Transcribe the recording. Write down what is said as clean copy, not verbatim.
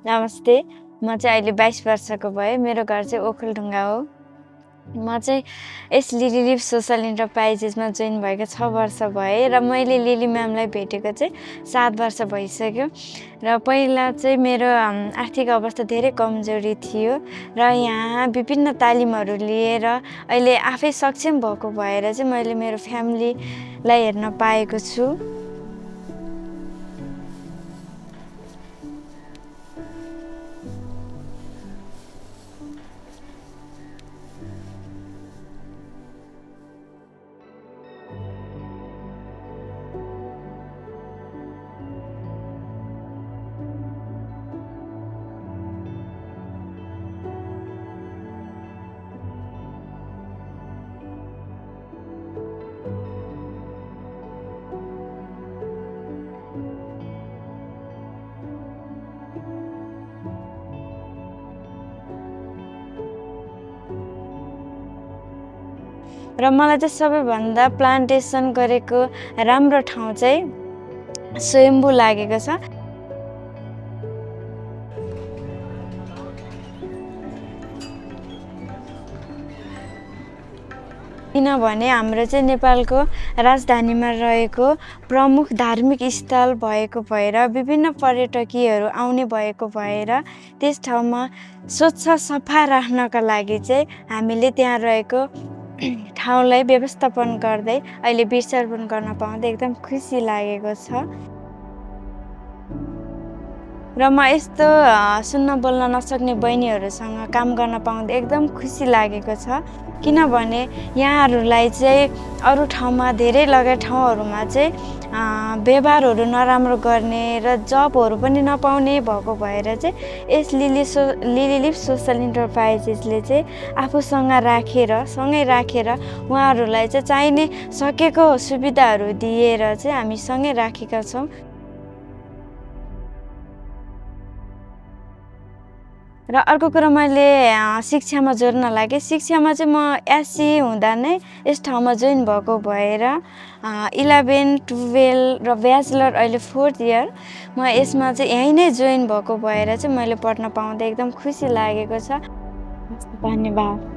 नमस्ते, म चाहिँ अहिले 22 वर्षको भएँ। मेरो घर चाहिँ ओखलढुङ्गा हो। म चाहिँ यस लिली लिभ सोसल इन्टरप्राइजेसमा जोइन भएको 6 वर्ष भए र मैले लिली म्यामलाई भेटेको चाहिँ 7 वर्ष भइसक्यो। र पहिला चाहिँ मेरो आर्थिक अवस्था धेरै कमजोरी थियो र यहाँ विभिन्न तालिमहरू लिएर अहिले आफै सक्षम भएको भएर चाहिँ मैले मेरो फ्यामिलीलाई हेर्न पाएको छु। र मलाई चाहिँ सबैभन्दा प्लान्टेसन गरेको राम्रो ठाउँ चाहिँ स्वयम्भू लागेको छ। किनभने हाम्रो चाहिँ नेपालको राजधानीमा रहेको प्रमुख धार्मिक स्थल भएको भएर विभिन्न पर्यटकीयहरू आउने भएको भएर त्यस ठाउँमा स्वच्छ सफा राख्नका लागि चाहिँ हामीले त्यहाँ रहेको ठाउँलाई व्यवस्थापन गर्दै अहिले वृक्षारोपण गर्न पाउँदा एकदम खुसी लागेको छ। र म यस्तो सुन्न बोल्न नसक्ने बहिनीहरूसँग काम गर्न पाउँदा एकदम खुसी लागेको छ। किनभने यहाँहरूलाई चाहिँ अरू ठाउँमा धेरै लगायत ठाउँहरूमा चाहिँ व्यवहारहरू नराम्रो गर्ने र जबहरू पनि नपाउने भएको भएर चाहिँ यस लिली लिभ सोसल इन्टरप्राइजेसले चाहिँ आफूसँग सँगै राखेर उहाँहरूलाई चाहिँ चाहिने सकेको सुविधाहरू दिएर चाहिँ हामी सँगै राखेका छौँ। र अर्को कुरा मैले शिक्षामा जोड्न लागेँ। शिक्षामा चाहिँ म एससी हुँदा नै यस ठाउँमा जोइन भएको भएर 11, 12 र ब्याचलर अहिले 4th इयर म यसमा चाहिँ यहीँ नै जोइन भएको भएर चाहिँ मैले पढ्न पाउँदा एकदम खुसी लागेको छ। धन्यवाद।